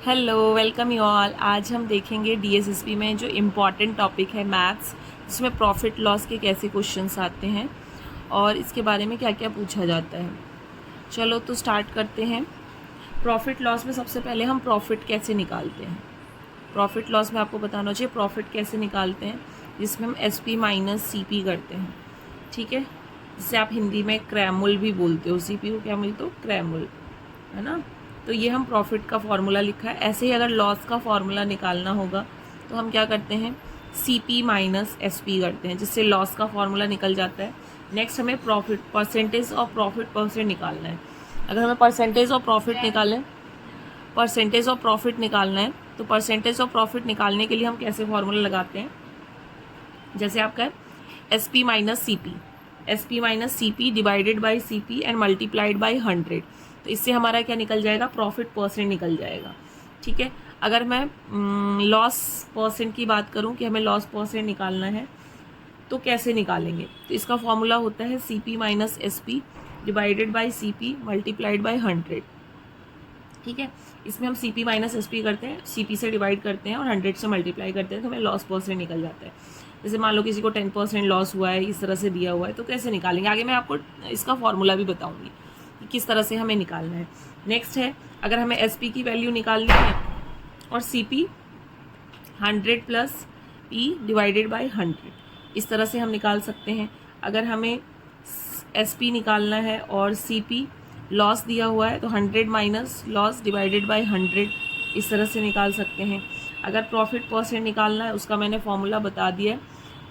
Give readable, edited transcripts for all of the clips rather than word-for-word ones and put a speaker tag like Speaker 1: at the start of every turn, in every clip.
Speaker 1: Hello, welcome you all. आज हम देखेंगे डीएसएसबी में जो इम्पॉर्टेंट टॉपिक है मैथ्स, जिसमें प्रॉफिट लॉस के कैसे क्वेश्चंस आते हैं और इसके बारे में क्या क्या पूछा जाता है। चलो तो स्टार्ट करते हैं। प्रॉफिट लॉस में सबसे पहले हम प्रॉफिट कैसे निकालते हैं। प्रॉफिट लॉस में आपको बताना चाहिए प्रॉफिट कैसे निकालते हैं, जिसमें हम एसपी माइनस सीपी करते हैं। ठीक है, जिसे आप हिंदी में क्रैमुल भी बोलते हो। सीपी को क्या मिलते हो? क्रैमुल, है ना। तो ये हम प्रॉफिट का फॉर्मूला लिखा है। ऐसे ही अगर लॉस का फॉर्मूला निकालना होगा तो हम क्या करते हैं, सीपी माइनस एसपी करते हैं, जिससे लॉस का फॉर्मूला निकल जाता है। नेक्स्ट हमें profit percentage of profit percent निकालना है। अगर हमें परसेंटेज ऑफ प्रॉफिट निकालना है तो परसेंटेज ऑफ प्रॉफिट निकालने के लिए हम कैसे फॉर्मूला लगाते हैं, जैसे आपका SP minus CP divided by CP and multiplied by 100। तो इससे हमारा क्या निकल जाएगा, प्रॉफिट परसेंट निकल जाएगा। ठीक है, अगर मैं लॉस परसेंट की बात करूं कि हमें लॉस परसेंट निकालना है तो कैसे निकालेंगे, तो इसका फॉर्मूला होता है CP minus SP divided by CP multiplied by 100। ठीक है, इसमें हम सीपी माइनस एसपी करते हैं, सीपी से डिवाइड करते हैं और 100 से मल्टीप्लाई करते हैं, तो हमें लॉस परसेंट निकल जाता है। जैसे मान लो किसी को 10% लॉस हुआ है, इस तरह से दिया हुआ है, तो कैसे निकालेंगे, आगे मैं आपको इसका फॉर्मूला भी बताऊंगी कि किस तरह से हमें निकालना है। नेक्स्ट है, अगर हमें एसपी की वैल्यू निकालनी है और CP 100 plus P divided by 100, इस तरह से हम निकाल सकते हैं। अगर हमें एसपी निकालना है और सीपी लॉस दिया हुआ है तो 100 माइनस लॉस डिवाइडेड बाई 100, इस तरह से निकाल सकते हैं। अगर प्रॉफिट परसेंट निकालना है, उसका मैंने फॉर्मूला बता दिया है।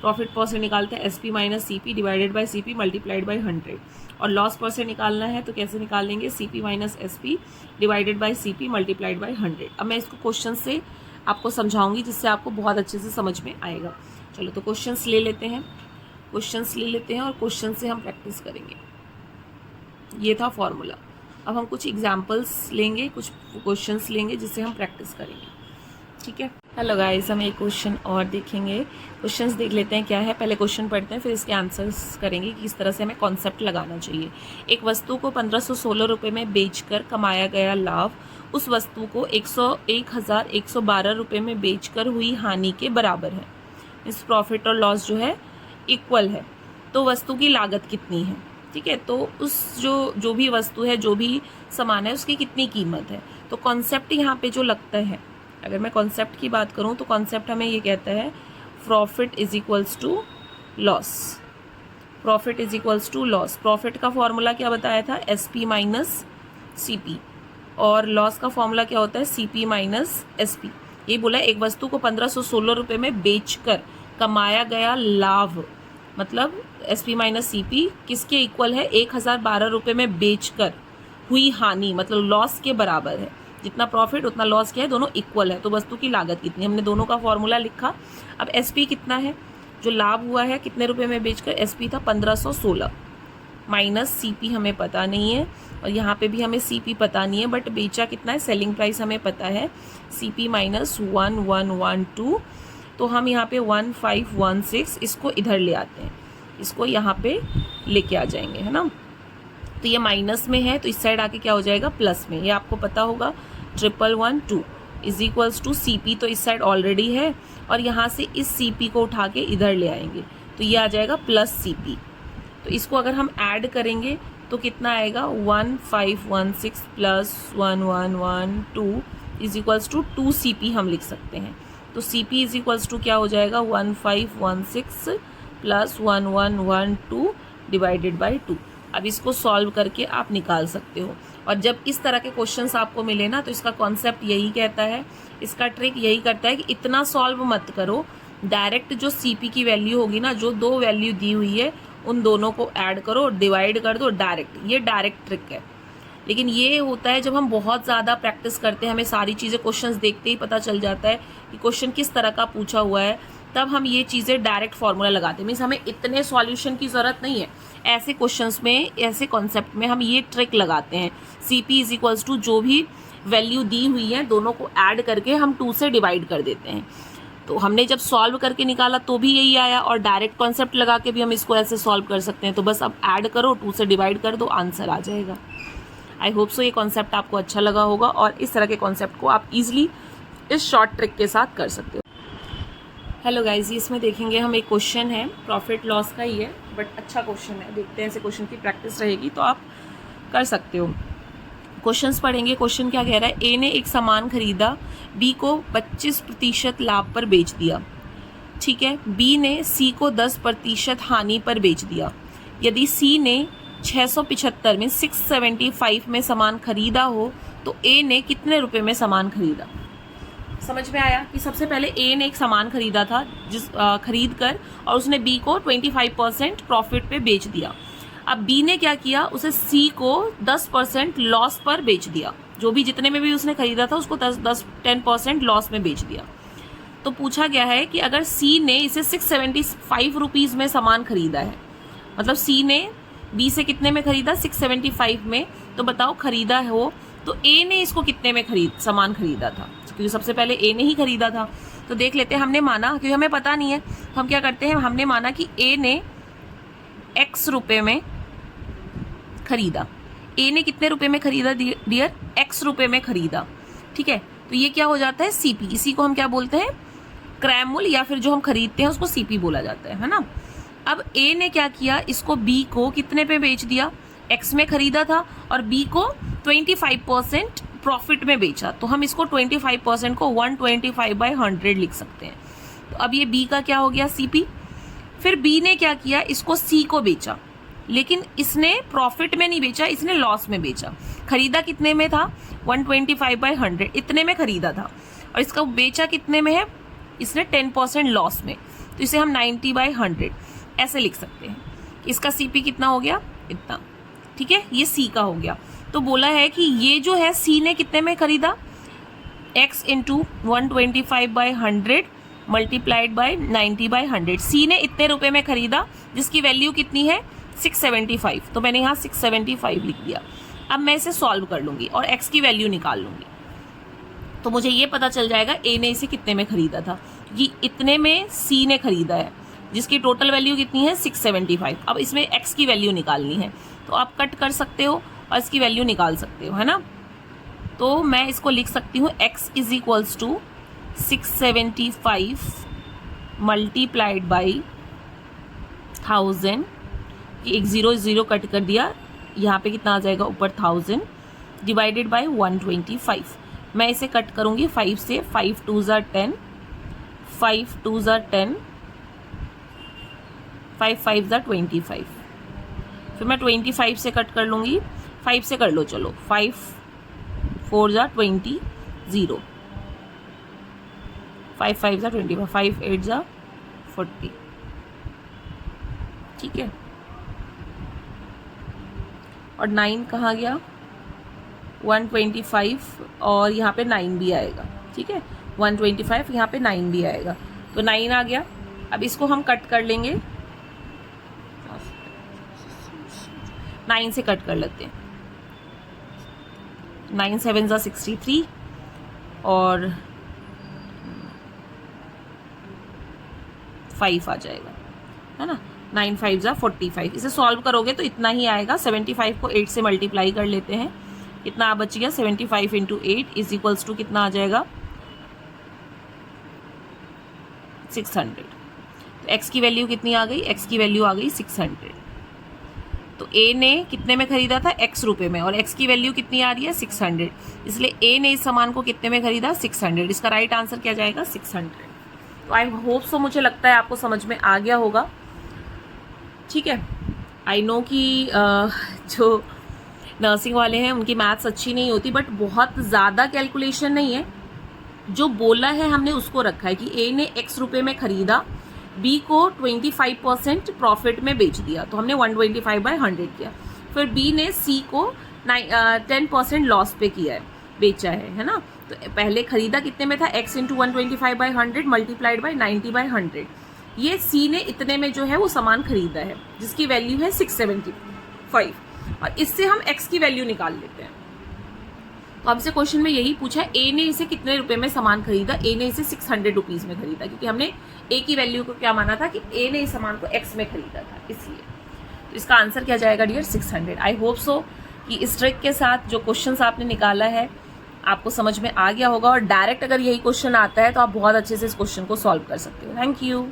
Speaker 1: प्रॉफिट परसेंट निकालते हैं SP minus CP divided by CP multiplied by 100। और लॉस परसेंट निकालना है तो कैसे निकालेंगे, CP minus SP divided by CP multiplied by 100। अब मैं इसको क्वेश्चन से आपको समझाऊंगी, जिससे आपको बहुत अच्छे से समझ में आएगा। चलो तो क्वेश्चंस ले लेते हैं और क्वेश्चन से हम प्रैक्टिस करेंगे। ये था फॉर्मूला। अब हम कुछ एग्जाम्पल्स लेंगे, कुछ क्वेश्चंस लेंगे, जिससे हम प्रैक्टिस करेंगे। ठीक है, हेलो गाइस, हम एक क्वेश्चन और देखेंगे। क्वेश्चंस देख लेते हैं क्या है, पहले क्वेश्चन पढ़ते हैं, फिर इसके आंसर्स करेंगे कि किस तरह से हमें कॉन्सेप्ट लगाना चाहिए। एक वस्तु को 1516 रुपये में बेचकर कमाया गया लाभ उस वस्तु को 1112 रुपये में बेचकर हुई हानि के बराबर है। इस प्रॉफिट और लॉस जो है इक्वल है, तो वस्तु की लागत कितनी है। ठीक है, तो उस जो भी वस्तु है, जो भी सामान है, उसकी कितनी कीमत है। तो कॉन्सेप्ट यहाँ पे जो लगता है, अगर मैं कॉन्सेप्ट की बात करूँ तो कॉन्सेप्ट हमें ये कहता है profit is equals to loss. Profit का फॉर्मूला क्या बताया था, एसपी माइनस सीपी, और लॉस का फॉर्मूला क्या होता है, सीपी माइनस एसपी। ये बोला एक वस्तु को 1516 रुपये में बेचकर कमाया गया लाभ, मतलब एसपी माइनस सीपी किसके इक्वल है, 1012 रुपये में बेचकर हुई हानि, मतलब लॉस के बराबर है। जितना प्रॉफिट उतना लॉस क्या है, दोनों इक्वल है। तो वस्तु की लागत कितनी, हमने दोनों का फॉर्मूला लिखा। अब एसपी कितना है, जो लाभ हुआ है कितने रुपए में बेचकर, एसपी था 1516 माइनस सीपी हमें पता नहीं है, और यहाँ पे भी हमें सीपी पता नहीं है, बट बेचा कितना है, सेलिंग प्राइस हमें पता है, सीपी माइनस 1112। तो हम यहाँ पे 1516 इसको इधर ले आते हैं, इसको यहाँ पे लेके आ जाएंगे, है ना। तो ये माइनस में है, तो इस साइड आके क्या हो जाएगा, प्लस में। ये आपको पता होगा, 1112 इज इक्वल्स टू सीपी, तो इस साइड ऑलरेडी है, और यहाँ से इस सीपी को उठा के इधर ले आएंगे, तो ये आ जाएगा प्लस सीपी। तो इसको अगर हम ऐड करेंगे तो कितना आएगा, 1516 plus 1112 is equals to 2 CP हम लिख सकते हैं। तो सीपी इज इक्वल्स टू क्या हो जाएगा, 1516 प्लस 1112 डिवाइडेड बाई 2। अब इसको सॉल्व करके आप निकाल सकते हो। और जब इस तरह के क्वेश्चंस आपको मिले ना, तो इसका कॉन्सेप्ट यही कहता है, इसका ट्रिक यही करता है कि इतना सॉल्व मत करो, डायरेक्ट जो सीपी की वैल्यू होगी ना, जो दो वैल्यू दी हुई है उन दोनों को ऐड करो, डिवाइड कर दो डायरेक्ट। ये डायरेक्ट ट्रिक है। लेकिन ये होता है जब हम बहुत ज़्यादा प्रैक्टिस करते हैं, हमें सारी चीज़ें क्वेश्चंस देखते ही पता चल जाता है कि क्वेश्चन किस तरह का पूछा हुआ है, तब हम ये चीज़ें डायरेक्ट फार्मूला लगाते हैं। मीन्स हमें इतने सॉल्यूशन की ज़रूरत नहीं है। ऐसे क्वेश्चंस में, ऐसे कॉन्सेप्ट में हम ये ट्रिक लगाते हैं, सीपी इज इक्वल्स टू जो भी वैल्यू दी हुई है दोनों को ऐड करके हम 2 से डिवाइड कर देते हैं। तो हमने जब सॉल्व करके निकाला तो भी यही आया, और डायरेक्ट कॉन्सेप्ट लगा के भी हम इसको ऐसे सॉल्व कर सकते हैं। तो बस अब ऐड करो, 2 से डिवाइड कर दो, आंसर आ जाएगा। आई होप सो ये कॉन्सेप्ट आपको अच्छा लगा होगा और इस तरह के कॉन्सेप्ट को आप इजीली इस शॉर्ट ट्रिक के साथ कर सकते हो। हेलो गाइज, इसमें देखेंगे हम एक क्वेश्चन है, प्रॉफिट लॉस का ही है बट अच्छा क्वेश्चन है। देखते हैं, ऐसे क्वेश्चन की प्रैक्टिस रहेगी तो आप कर सकते हो। क्वेश्चंस पढ़ेंगे। क्वेश्चन क्या कह रहा है, ए ने एक सामान खरीदा, बी को 25% लाभ पर बेच दिया। ठीक है, बी ने सी को 10% हानि पर बेच दिया। यदि सी ने 675 में 675 में सामान खरीदा हो तो ए ने कितने रुपए में सामान खरीदा। समझ में आया कि सबसे पहले ए ने एक सामान खरीदा था खरीद कर और उसने बी को 25% प्रॉफिट पे बेच दिया। अब बी ने क्या किया, उसे सी को 10% लॉस पर बेच दिया। जो भी जितने में भी उसने खरीदा था उसको 10% लॉस में बेच दिया। तो पूछा गया है कि अगर सी ने इसे 675 रुपीज़ में सामान खरीदा है, मतलब सी ने बी से कितने में खरीदा, 675 में, तो बताओ खरीदा हो तो ए ने इसको कितने में सामान खरीदा था, क्योंकि सबसे पहले ए ने ही खरीदा था। तो देख लेते हैं, हमने माना, क्योंकि हमें पता नहीं है तो हम क्या करते हैं, हमने माना कि ए ने x रुपए में खरीदा। ए ने कितने रुपए में खरीदा डियर, x रुपए में खरीदा। ठीक है, तो ये क्या हो जाता है, सीपी। इसी को हम क्या बोलते हैं, क्रय मूल्य, या फिर जो हम खरीदते हैं उसको सीपी बोला जाता है ना। अब ए ने क्या किया, इसको बी को कितने पे बेच दिया, x में खरीदा था और बी को 25% प्रॉफिट में बेचा। तो हम इसको 25% को 125/100 लिख सकते हैं। तो अब ये बी का क्या हो गया, सीपी। फिर बी ने क्या किया, इसको सी को बेचा, लेकिन इसने प्रॉफिट में नहीं बेचा, इसने लॉस में बेचा। खरीदा कितने में था, 125/100, इतने में खरीदा था, और इसका बेचा कितने में है, इसने 10% लॉस में। तो इसे हम 90/100 ऐसे लिख सकते हैं। इसका सीपी कितना हो गया, इतना। ठीक है, ये सी का हो गया। तो बोला है कि ये जो है सी ने कितने में खरीदा, x इंटू 125/100 मल्टीप्लाइड बाय 90/100। सी ने इतने रुपए में खरीदा जिसकी वैल्यू कितनी है, 675। तो मैंने यहाँ 675 लिख दिया। अब मैं इसे सॉल्व कर लूँगी और x की वैल्यू निकाल लूँगी, तो मुझे ये पता चल जाएगा ए ने इसे कितने में खरीदा था। ये इतने में सी ने खरीदा है, जिसकी टोटल वैल्यू कितनी है, 675। अब इसमें x की वैल्यू निकालनी है, तो आप कट कर सकते हो और इसकी वैल्यू निकाल सकते हो, है ना। तो मैं इसको लिख सकती हूँ, x is equals to 675 multiplied by 1000। एक 0 कट कर दिया, यहाँ पे कितना आ जाएगा ऊपर 1000 डिवाइडेड बाई 125। मैं इसे कट करूँगी 5 से, 5 2 ज़ा 10, 5 2 ज़ा 10, 5 5 ज़ा 25। फिर मैं 25 से कट कर लूँगी, 5 से कर लो, चलो 5 4 ज़ा 20, 0, 5 5 ज़ा 25, 5 8 ज़ा 40। ठीक है, और 9 कहाँ गया, 125, और यहाँ पे 9 भी आएगा। ठीक है, 125, यहाँ पे 9 भी आएगा, तो 9 आ गया। अब इसको हम कट कर लेंगे, 9 से कट कर लेते हैं, 9 7 ज़ा 63 और 5 आ जाएगा, है ना। 9 5 ज़ा 45। इसे सॉल्व करोगे तो इतना ही आएगा। 75 को 8 से मल्टीप्लाई कर लेते हैं, कितना बच गया, 75 इंटू 8 इज इक्वल्स टू कितना आ जाएगा, 600। तो x की वैल्यू कितनी आ गई, x की वैल्यू आ गई 600। तो a ने कितने में खरीदा था, x रुपए में, और x की वैल्यू कितनी आ रही है, 600। इसलिए a ने इस सामान को कितने में खरीदा, 600। इसका राइट आंसर क्या जाएगा, 600। तो आई होप सो, मुझे लगता है आपको समझ में आ गया होगा। ठीक है, आई नो कि जो नर्सिंग वाले हैं उनकी मैथ्स अच्छी नहीं होती, बट बहुत ज़्यादा कैलकुलेशन नहीं है। जो बोला है हमने उसको रखा है कि ए ने x रुपए में खरीदा, बी को 25% प्रॉफिट में बेच दिया, तो हमने 125/100 किया। फिर बी ने सी को 10% लॉस पे किया है, बेचा है ना। तो पहले खरीदा कितने में था, x इंटू 125/100 मल्टीप्लाइड बाई 90/100। ये सी ने इतने में जो है वो सामान खरीदा है, जिसकी वैल्यू है 675, और इससे हम x की वैल्यू निकाल लेते हैं। तो हमसे क्वेश्चन में यही पूछा, ए ने इसे कितने रुपए में सामान खरीदा, ए ने इसे 600 रुपीज़ में खरीदा, क्योंकि हमने ए की वैल्यू को क्या माना था कि ए ने इस सामान को x में खरीदा था, इसलिए। तो इसका आंसर क्या जाएगा डियर, 600। आई होप सो कि इस ट्रिक के साथ जो क्वेश्चंस आपने निकाला है आपको समझ में आ गया होगा, और डायरेक्ट अगर यही क्वेश्चन आता है तो आप बहुत अच्छे से इस क्वेश्चन को सॉल्व कर सकते हो। Thank you.